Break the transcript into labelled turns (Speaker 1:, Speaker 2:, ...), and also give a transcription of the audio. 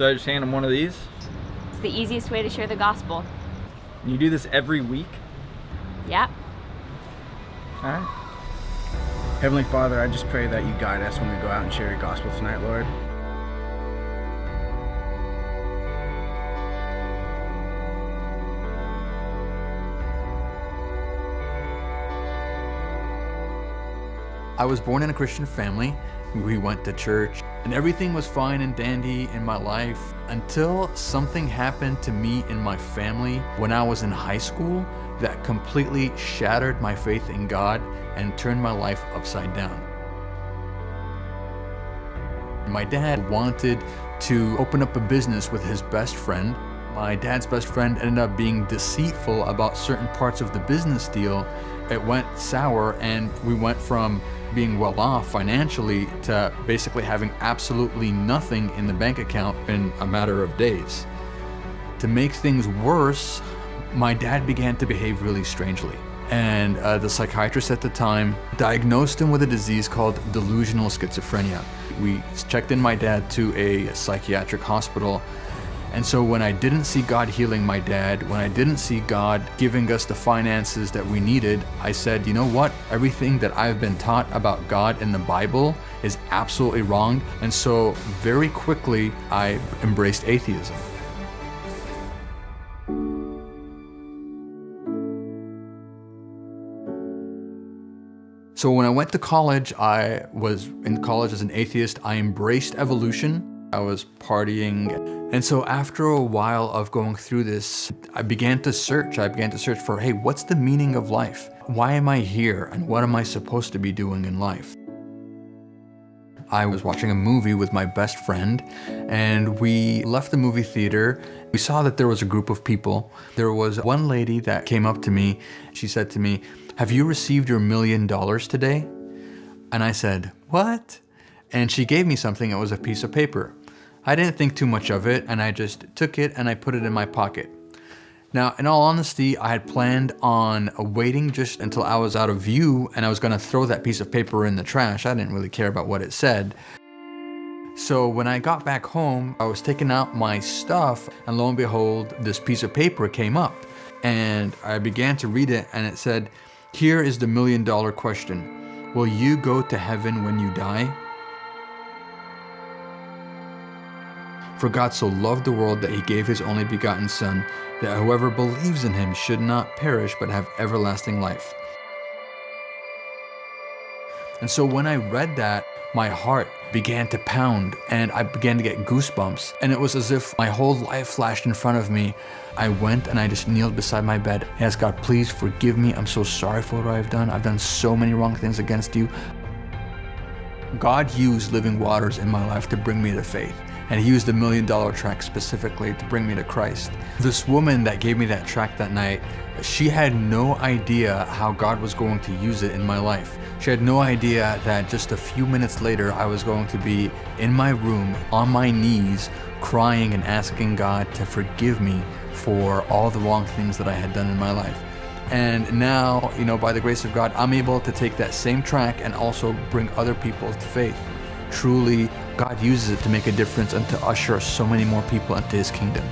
Speaker 1: So I just hand them one of these.
Speaker 2: It's the easiest way to share the gospel.
Speaker 1: And you do this every week?
Speaker 2: Yeah.
Speaker 1: All right.
Speaker 3: Heavenly Father, I just pray that you guide us when we go out and share your gospel tonight, Lord.
Speaker 4: I was born in a Christian family. We went to church and everything was fine and dandy in my life until something happened to me and my family when I was in high school that completely shattered my faith in God and turned my life upside down. My dad wanted to open up a business with his best friend. My dad's best friend ended up being deceitful about certain parts of the business deal. It went sour and we went from being well off financially to basically having absolutely nothing in the bank account in a matter of days. To make things worse, my dad began to behave really strangely. And the psychiatrist at the time diagnosed him with a disease called delusional schizophrenia. We checked in my dad to a psychiatric hospital. And so when I didn't see God healing my dad, when I didn't see God giving us the finances that we needed, I said, you know what? Everything that I've been taught about God in the Bible is absolutely wrong. And so very quickly, I embraced atheism. So when I went to college, I was in college as an atheist. I embraced evolution. I was partying. And so after a while of going through this, I began to search for, hey, what's the meaning of life? Why am I here? And what am I supposed to be doing in life? I was watching a movie with my best friend and we left the movie theater. We saw that there was a group of people. There was one lady that came up to me. She said to me, "Have you received your $1 million today?" And I said, "What?" And she gave me something. It was a piece of paper. I didn't think too much of it and I just took it and I put it in my pocket. Now, in all honesty, I had planned on waiting just until I was out of view and I was gonna throw that piece of paper in the trash. I didn't really care about what it said. So when I got back home, I was taking out my stuff and lo and behold, this piece of paper came up and I began to read it and it said, "Here is the $1 million question. Will you go to heaven when you die? For God so loved the world that he gave his only begotten Son, that whoever believes in him should not perish but have everlasting life." And so when I read that, my heart began to pound and I began to get goosebumps. And it was as if my whole life flashed in front of me. I went and I just kneeled beside my bed. I asked God, please forgive me. I'm so sorry for what I've done. I've done so many wrong things against you. God used Living Waters in my life to bring me to faith. And he used the $1 million track specifically to bring me to Christ. This woman that gave me that track that night, she had no idea how God was going to use it in my life. She had no idea that just a few minutes later, I was going to be in my room, on my knees, crying and asking God to forgive me for all the wrong things that I had done in my life. And now, by the grace of God, I'm able to take that same track and also bring other people to faith. Truly, God uses it to make a difference and to usher so many more people into his kingdom.